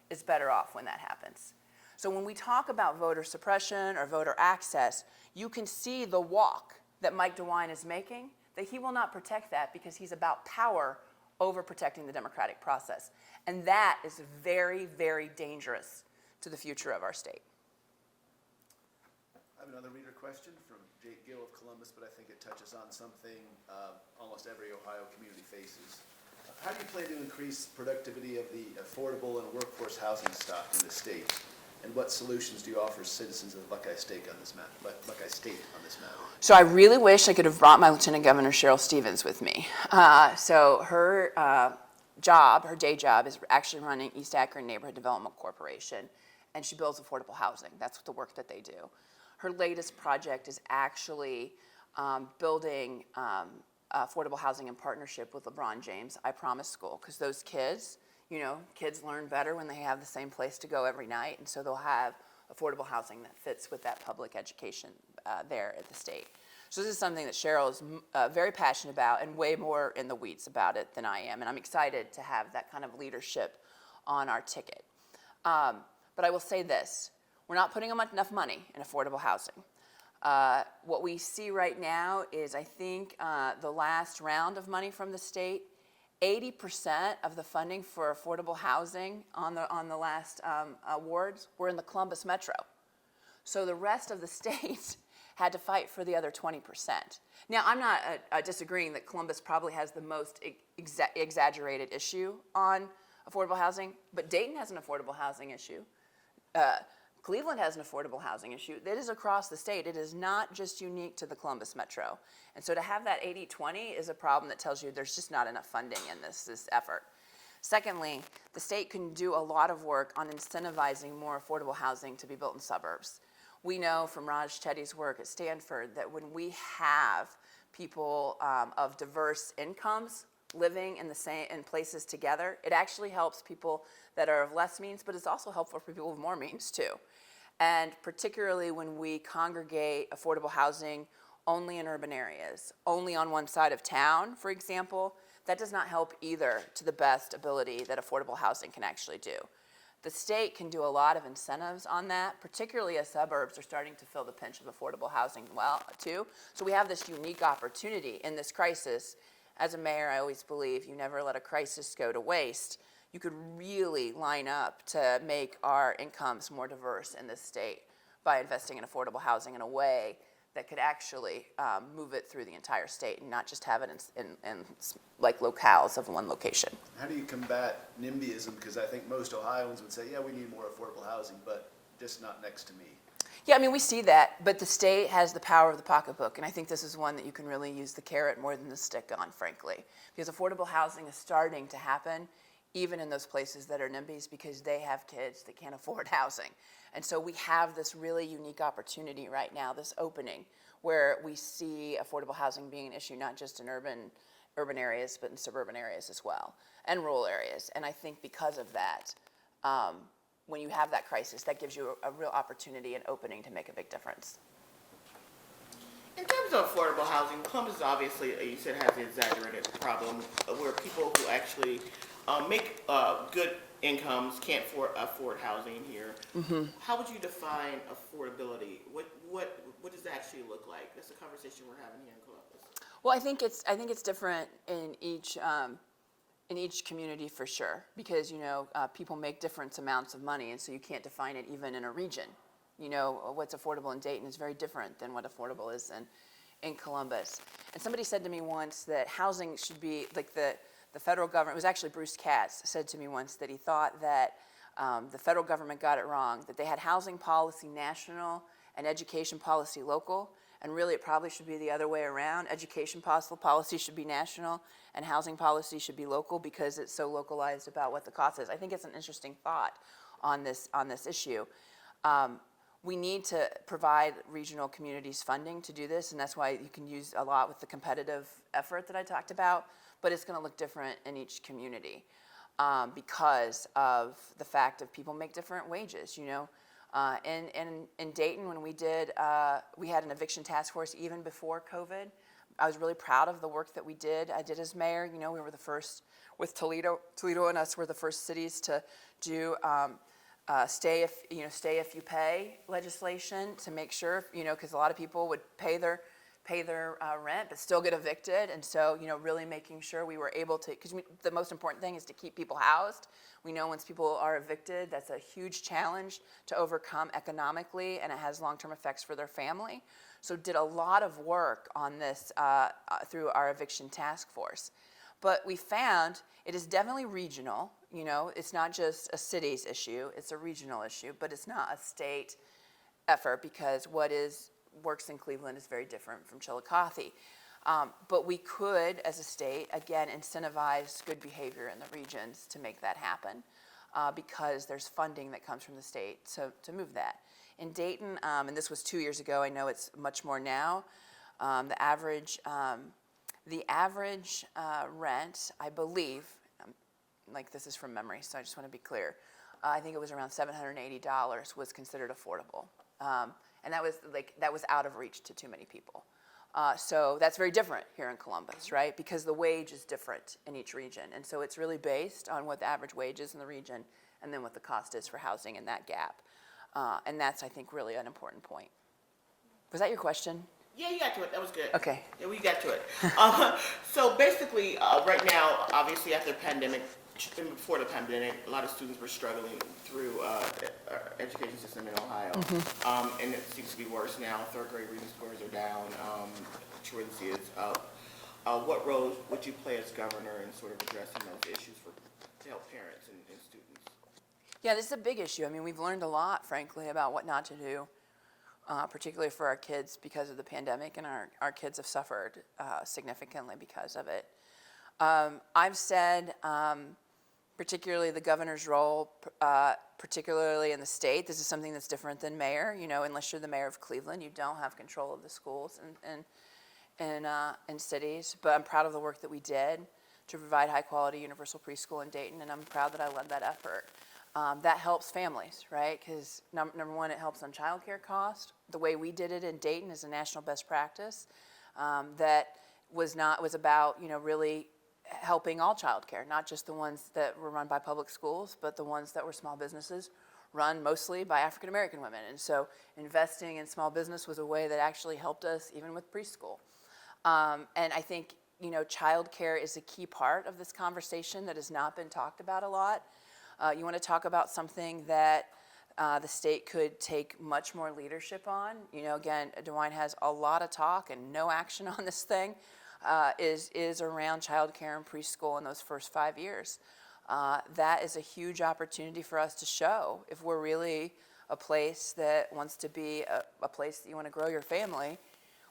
Speaker 2: is better off when that happens. So when we talk about voter suppression or voter access, you can see the walk that Mike DeWine is making, that he will not protect that because he's about power over protecting the democratic process. And that is very, very dangerous to the future of our state.
Speaker 4: I have another reader question from Jake Gill of Columbus, but I think it touches on something almost every Ohio community faces. How do you plan to increase productivity of the affordable and workforce housing stock in the state? And what solutions do you offer citizens of Buckeye State on this matter?
Speaker 2: So I really wish I could have brought my Lieutenant Governor Cheryl Stevens with me. So her day job is actually running East Akron Neighborhood Development Corporation, and she builds affordable housing. That's the work that they do. Her latest project is actually building affordable housing in partnership with LeBron James' I Promise School, because those kids, kids learn better when they have the same place to go every night, and so they'll have affordable housing that fits with that public education there at the state. So this is something that Cheryl is very passionate about and way more in the weeds about it than I am, and I'm excited to have that kind of leadership on our ticket. But I will say this, we're not putting enough money in affordable housing. What we see right now is, I think, the last round of money from the state, 80% of the funding for affordable housing on the last awards were in the Columbus Metro. So the rest of the state had to fight for the other 20%. Now, I'm not disagreeing that Columbus probably has the most exaggerated issue on affordable housing, but Dayton has an affordable housing issue. Cleveland has an affordable housing issue. It is across the state. It is not just unique to the Columbus Metro. And so to have that 80-20 is a problem that tells you there's just not enough funding in this effort. Secondly, the state can do a lot of work on incentivizing more affordable housing to be built in suburbs. We know from Raj Chetty's work at Stanford that when we have people of diverse incomes living in places together, it actually helps people that are of less means, but it's also helpful for people with more means too. And particularly when we congregate affordable housing only in urban areas, only on one side of town, for example, that does not help either to the best ability that affordable housing can actually do. The state can do a lot of incentives on that, particularly as suburbs are starting to feel the pinch of affordable housing too. So we have this unique opportunity in this crisis. As a mayor, I always believe you never let a crisis go to waste. You could really line up to make our incomes more diverse in this state by investing in affordable housing in a way that could actually move it through the entire state and not just have it in like locales of one location.
Speaker 4: How do you combat NIMBYism? Because I think most Ohioans would say, yeah, we need more affordable housing, but just not next to me.
Speaker 2: Yeah, I mean, we see that, but the state has the power of the pocketbook, and I think this is one that you can really use the carrot more than the stick on, frankly, because affordable housing is starting to happen even in those places that are NIMBYs because they have kids that can't afford housing. And so we have this really unique opportunity right now, this opening, where we see affordable housing being an issue not just in urban areas, but in suburban areas as well, and rural areas. And I think because of that, when you have that crisis, that gives you a real opportunity and opening to make a big difference.
Speaker 1: In terms of affordable housing, Columbus obviously, you said, has the exaggerated problem where people who actually make good incomes can't afford housing here. How would you define affordability? What does that actually look like? That's a conversation we're having here in Columbus.
Speaker 2: Well, I think it's different in each community for sure, because people make different amounts of money, and so you can't define it even in a region. What's affordable in Dayton is very different than what affordable is in Columbus. And somebody said to me once that housing should be like the federal government. It was actually Bruce Katz said to me once that he thought that the federal government got it wrong, that they had housing policy national and education policy local, and really it probably should be the other way around. Education policy should be national and housing policy should be local, because it's so localized about what the cost is. I think it's an interesting thought on this issue. We need to provide regional communities funding to do this, and that's why you can use a lot with the competitive effort that I talked about, but it's going to look different in each community because of the fact that people make different wages. In Dayton, when we had an eviction task force even before COVID. I was really proud of the work that we did. I did as mayor. We were the first, with Toledo and us were the first cities to do stay if you pay legislation, to make sure, because a lot of people would pay their rent but still get evicted, and so really making sure we were able to, because the most important thing is to keep people housed. We know once people are evicted, that's a huge challenge to overcome economically, and it has long-term effects for their family. So did a lot of work on this through our eviction task force. But we found it is definitely regional. It's not just a city's issue, it's a regional issue, but it's not a state effort, because what works in Cleveland is very different from Chillicothe. But we could, as a state, again, incentivize good behavior in the regions to make that happen, because there's funding that comes from the state to move that. In Dayton, and this was 2 years ago, I know it's much more now, the average rent, I believe, like this is from memory, so I just want to be clear, I think it was around $780 was considered affordable. And that was out of reach to too many people. So that's very different here in Columbus, right? Because the wage is different in each region. And so it's really based on what the average wage is in the region, and then what the cost is for housing in that gap. And that's, I think, really an important point. Was that your question?
Speaker 1: Yeah, you got to it. That was good.
Speaker 2: Okay.
Speaker 1: Yeah, we got to it. So basically, right now, obviously after the pandemic, and before the pandemic, a lot of students were struggling through our education system in Ohio. And it seems to be worse now. Third grade reading scores are down. Truancy is up. What role would you play as governor in sort of addressing those issues to help parents and students?
Speaker 2: Yeah, this is a big issue. I mean, we've learned a lot, frankly, about what not to do, particularly for our kids because of the pandemic, and our kids have suffered significantly because of it. I've said, particularly the governor's role, particularly in the state, this is something that's different than mayor. Unless you're the mayor of Cleveland, you don't have control of the schools and cities. But I'm proud of the work that we did to provide high-quality universal preschool in Dayton, and I'm proud that I led that effort. That helps families, right? Because number one, it helps on child care cost. The way we did it in Dayton is a national best practice that was about really helping all child care, not just the ones that were run by public schools, but the ones that were small businesses run mostly by African American women. And so investing in small business was a way that actually helped us even with preschool. And I think child care is a key part of this conversation that has not been talked about a lot. You want to talk about something that the state could take much more leadership on. Again, DeWine has a lot of talk and no action on this thing. Is around child care and preschool in those first 5 years. That is a huge opportunity for us to show if we're really a place that wants to be a place that you want to grow your family.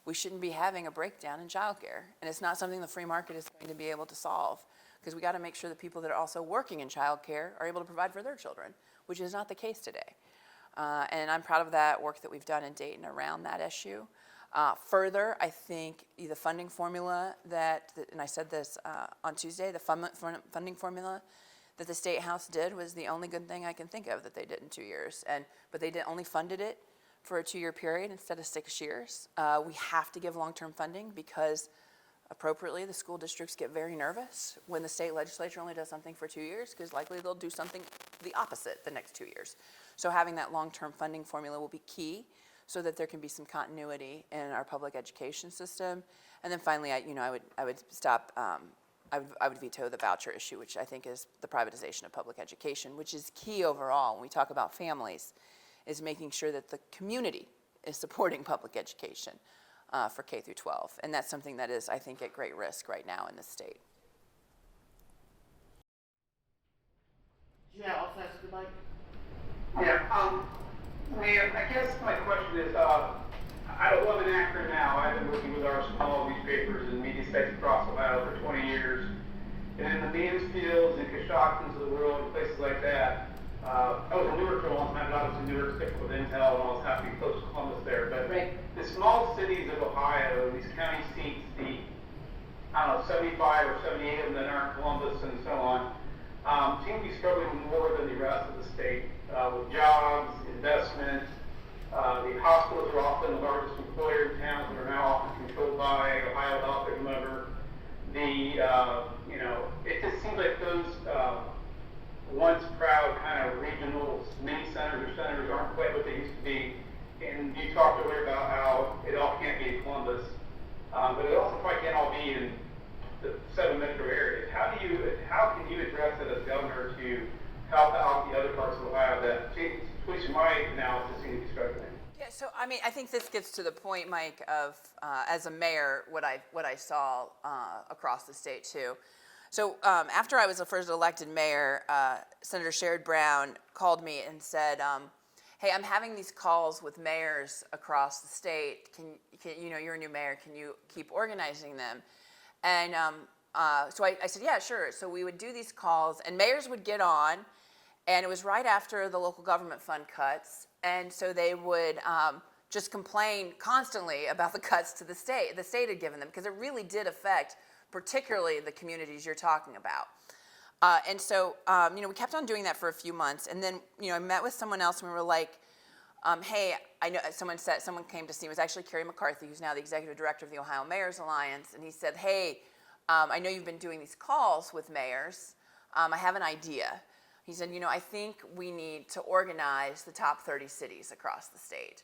Speaker 2: We shouldn't be having a breakdown in child care. And it's not something the free market is going to be able to solve, because we got to make sure that people that are also working in child care are able to provide for their children, which is not the case today. And I'm proud of that work that we've done in Dayton around that issue. Further, I think the funding formula and I said this on Tuesday, the funding formula that the State House did was the only good thing I can think of that they did in 2 years. But they only funded it for a 2-year period instead of 6 years. We have to give long-term funding because appropriately the school districts get very nervous when the state legislature only does something for 2 years, because likely they'll do something the opposite the next 2 years. So having that long-term funding formula will be key so that there can be some continuity in our public education system. And then finally, I would stop, I would veto the voucher issue, which I think is the privatization of public education, which is key overall when we talk about families, is making sure that the community is supporting public education for K through 12. And that's something that is, I think, at great risk right now in the state.
Speaker 1: Yeah, also ask the mic.
Speaker 5: Yeah, Mayor, I guess my question is, I live in Akron now. I've been working with our small newspapers and media sites across Ohio for 20 years. And in the Mansfields and Coshoctons of the world and places like that, I was in Newark for a long time, but I was in Newark sticking with Intel, and I was happy to close to Columbus there. But the small cities of Ohio, these county seats, I don't know, 75 or 78 of them that aren't Columbus and so on, seem to be struggling more than the rest of the state with jobs, investment. The hospitals are often the largest employer in towns that are now often controlled by Ohio Health or whomever. It just seems like those once proud kind of regional mini centers or centers aren't quite what they used to be. And you talked earlier about how it all can't be in Columbus, but it also probably can't all be in the 7 metro areas. How can you address that as governor to help out the other parts of Ohio that, at least in my analysis, seem to be struggling?
Speaker 2: Yeah, so I mean, I think this gets to the point, Mike, of as a mayor, what I saw across the state too. So after I was the first elected mayor, Senator Sherrod Brown called me and said, "Hey, I'm having these calls with mayors across the state. Can you're a new mayor? Can you keep organizing them?" And so I said, "Yeah, sure." So we would do these calls, and mayors would get on, and it was right after the local government fund cuts, and so they would just complain constantly about the cuts to the state had given them, because it really did affect particularly the communities you're talking about. And so, we kept on doing that for a few months, and then, I met with someone else, and we were like, hey, I know, someone came to see me, it was actually Kerry McCarthy, who's now the executive director of the Ohio Mayors Alliance, and he said, "Hey, I know you've been doing these calls with mayors. I have an idea." He said, "I think we need to organize the top 30 cities across the state.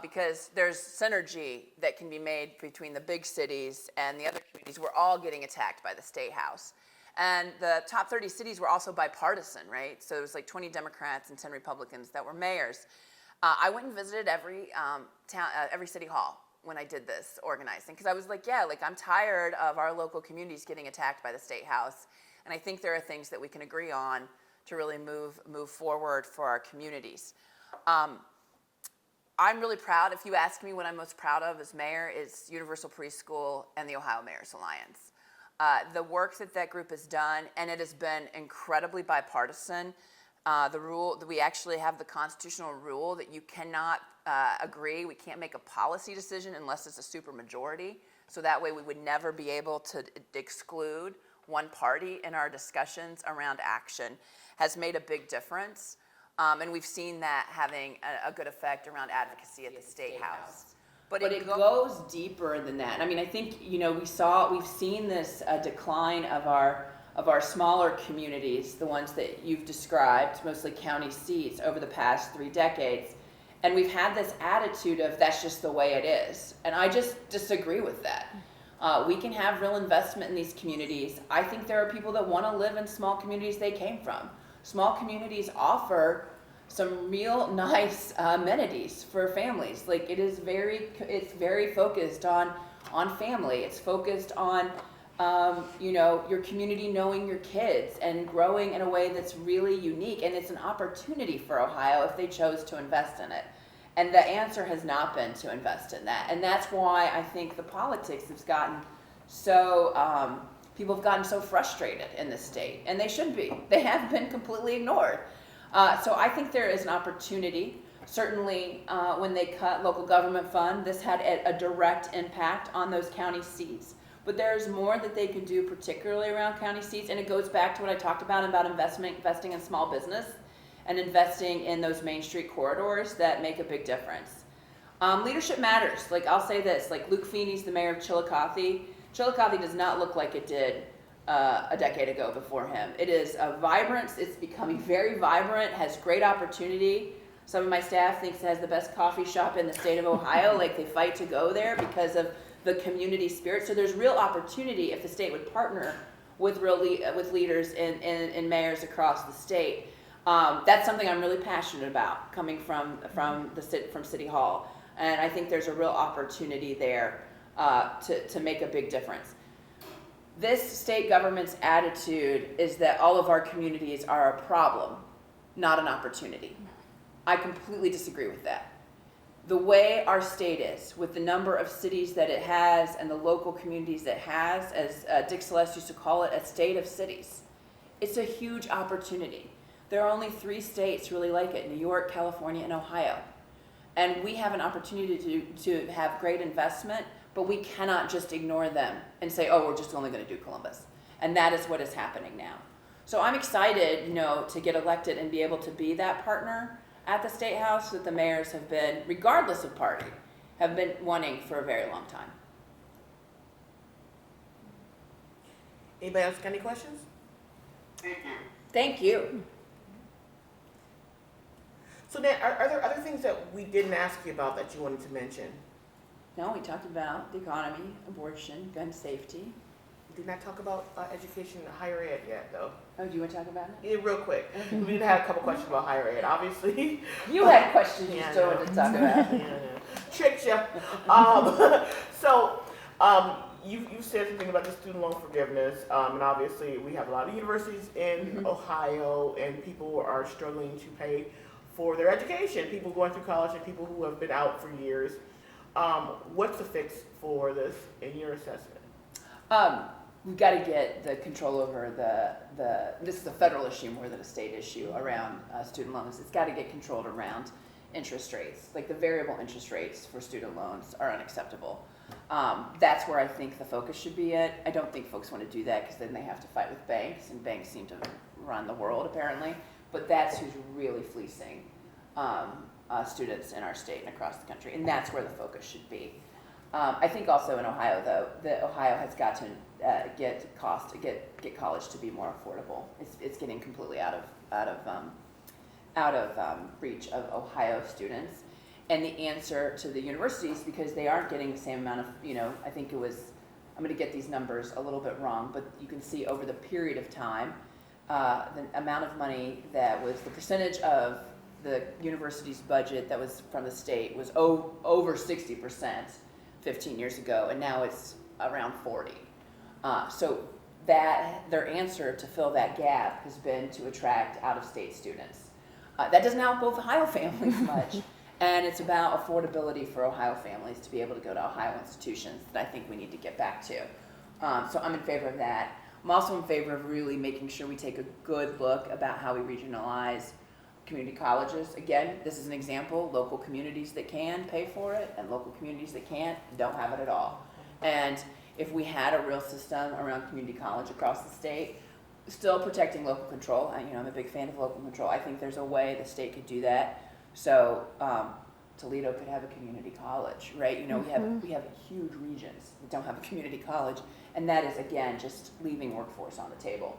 Speaker 2: Because there's synergy that can be made between the big cities and the other communities. We're all getting attacked by the State House." And the top 30 cities were also bipartisan, right? So it was like 20 Democrats and 10 Republicans that were mayors. I went and visited every city hall when I did this organizing, because I was like, I'm tired of our local communities getting attacked by the State House, and I think there are things that we can agree on to really move forward for our communities. I'm really proud. If you ask me what I'm most proud of as mayor, is Universal Preschool and the Ohio Mayors Alliance. The work that group has done, and it has been incredibly bipartisan. We actually have the constitutional rule that you cannot agree. We can't make a policy decision unless it's a supermajority. So that way we would never be able to exclude one party in our discussions around action. Has made a big difference. And we've seen that having a good effect around advocacy at the State House. But it goes deeper than that. I mean, I think, we've seen this decline of our smaller communities, the ones that you've described, mostly county seats, over the past 3 decades. And we've had this attitude of that's just the way it is. And I just disagree with that. We can have real investment in these communities. I think there are people that want to live in small communities they came from. Small communities offer some real nice amenities for families. Like it's very focused on family. It's focused on your community knowing your kids and growing in a way that's really unique. And it's an opportunity for Ohio if they chose to invest in it. And the answer has not been to invest in that. And that's why I think the politics has gotten so, people have gotten so frustrated in this state. And they should be. They have been completely ignored. So I think there is an opportunity. Certainly, when they cut local government fund, this had a direct impact on those county seats. But there's more that they could do, particularly around county seats. And it goes back to what I talked about investing in small business and investing in those Main Street corridors that make a big difference. Leadership matters. Like, I'll say this, like Luke Feeney's the mayor of Chillicothe. Chillicothe does not look like it did a decade ago before him. It is a vibrant, it's becoming very vibrant, has great opportunity. Some of my staff thinks it has the best coffee shop in the state of Ohio. Like, they fight to go there because of the community spirit. So there's real opportunity if the state would partner with with leaders and mayors across the state. That's something I'm really passionate about, coming from City Hall. And I think there's a real opportunity there to make a big difference. This state government's attitude is that all of our communities are a problem, not an opportunity. I completely disagree with that. The way our state is, with the number of cities that it has and the local communities it has, as Dick Celeste used to call it, a state of cities, it's a huge opportunity. There are only 3 states really like it: New York, California, and Ohio. And we have an opportunity to have great investment, but we cannot just ignore them and say, oh, we're just only going to do Columbus. And that is what is happening now. So I'm excited, to get elected and be able to be that partner at the State House that the mayors have been, regardless of party, have been wanting for a very long time.
Speaker 1: Anybody else got any questions?
Speaker 5: Thank you.
Speaker 2: Thank you.
Speaker 1: So then, are there other things that we didn't ask you about that you wanted to mention?
Speaker 2: No, we talked about the economy, abortion, gun safety.
Speaker 1: We did not talk about education and higher ed yet, though.
Speaker 2: Oh, do you want to talk about it?
Speaker 1: Yeah, real quick. We did have a couple questions about higher ed, obviously.
Speaker 2: You had questions you
Speaker 1: Yeah, I
Speaker 2: still
Speaker 1: know.
Speaker 2: wanted to talk about.
Speaker 1: Yeah. Tricked you. You said something about the student loan forgiveness, and obviously we have a lot of universities in Ohio, and people are struggling to pay for their education. People going through college and people who have been out for years. What's the fix for this in your assessment?
Speaker 2: We've got to get the control over this is a federal issue more than a state issue around student loans. It's got to get controlled around interest rates. Like, the variable interest rates for student loans are unacceptable. That's where I think the focus should be at. I don't think folks want to do that because then they have to fight with banks, and banks seem to run the world apparently. But that's who's really fleecing students in our state and across the country, and that's where the focus should be. I think also in Ohio, though, that Ohio has got to get college to be more affordable. It's getting completely out of reach of Ohio students, and the answer to the universities, because they aren't getting the same amount of, I think it was, I'm going to get these numbers a little bit wrong, but you can see over the period of time, the amount of money that was the percentage of the university's budget that was from the state was over 60% 15 years ago, and now it's around 40. So that their answer to fill that gap has been to attract out-of-state students. That doesn't help both Ohio families much, and it's about affordability for Ohio families to be able to go to Ohio institutions that I think we need to get back to. So I'm in favor of that. I'm also in favor of really making sure we take a good look about how we regionalize community colleges. Again, this is an example: local communities that can pay for it and local communities that can't don't have it at all. And if we had a real system around community college across the state, still protecting local control, I'm a big fan of local control. I think there's a way the state could do that. So Toledo could have a community college, right? We have huge regions that don't have a community college, and that is, again, just leaving workforce on the table.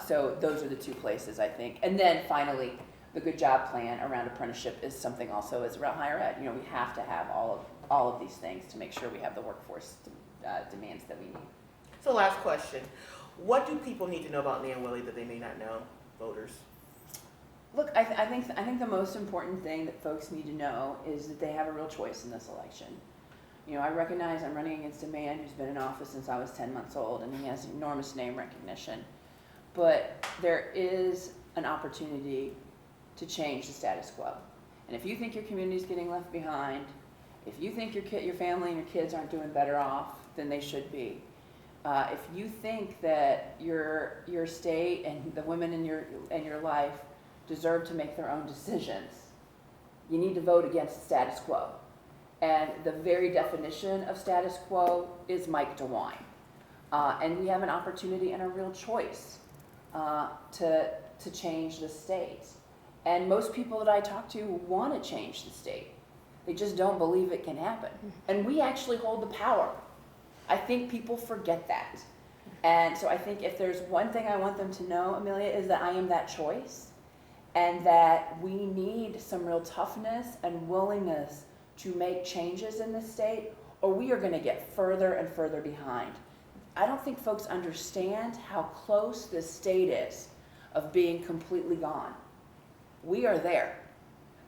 Speaker 2: So those are the 2 places, I think. And then finally, the good job plan around apprenticeship is something also is around higher ed. We have to have all of these things to make sure we have the workforce demands that we need.
Speaker 1: So last question. What do people need to know about Nan Whaley that they may not know, voters?
Speaker 2: Look, I think the most important thing that folks need to know is that they have a real choice in this election. I recognize I'm running against a man who's been in office since I was 10 months old, and he has enormous name recognition. But there is an opportunity to change the status quo. And if you think your community is getting left behind, if you think your family and your kids aren't doing better off than they should be, if you think that your state and the women in your life deserve to make their own decisions, you need to vote against status quo. And the very definition of status quo is Mike DeWine. And we have an opportunity and a real choice to change the state. And most people that I talk to want to change the state.
Speaker 7: They just don't believe it can happen. And we actually hold the power. I think people forget that. And so I think if there's one thing I want them to know, Amelia, is that I am that choice, and that we need some real toughness and willingness to make changes in this state, or we are going to get further and further behind. I don't think folks understand how close this state is of being completely gone. We are there.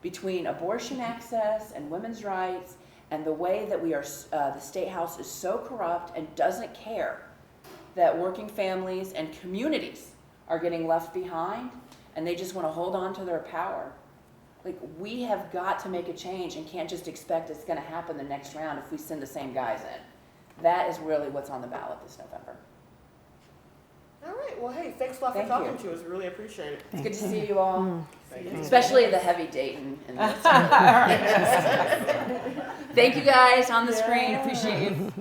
Speaker 7: Between abortion access and women's rights and the way that we are, the State House is so corrupt and doesn't care that working families and communities are getting left behind, and they just want to hold on to their power. Like, we have got to make a change and can't just expect it's going to happen the next round if we send the same guys in. That is really what's on the ballot this November.
Speaker 1: All right, well, hey, thanks a lot for
Speaker 7: Thank
Speaker 1: talking
Speaker 7: you.
Speaker 1: to us. Really appreciate it.
Speaker 7: It's good to see you all,
Speaker 1: Thank you.
Speaker 7: especially the heavy Dayton. And this. Thank you guys on the screen. Appreciate you.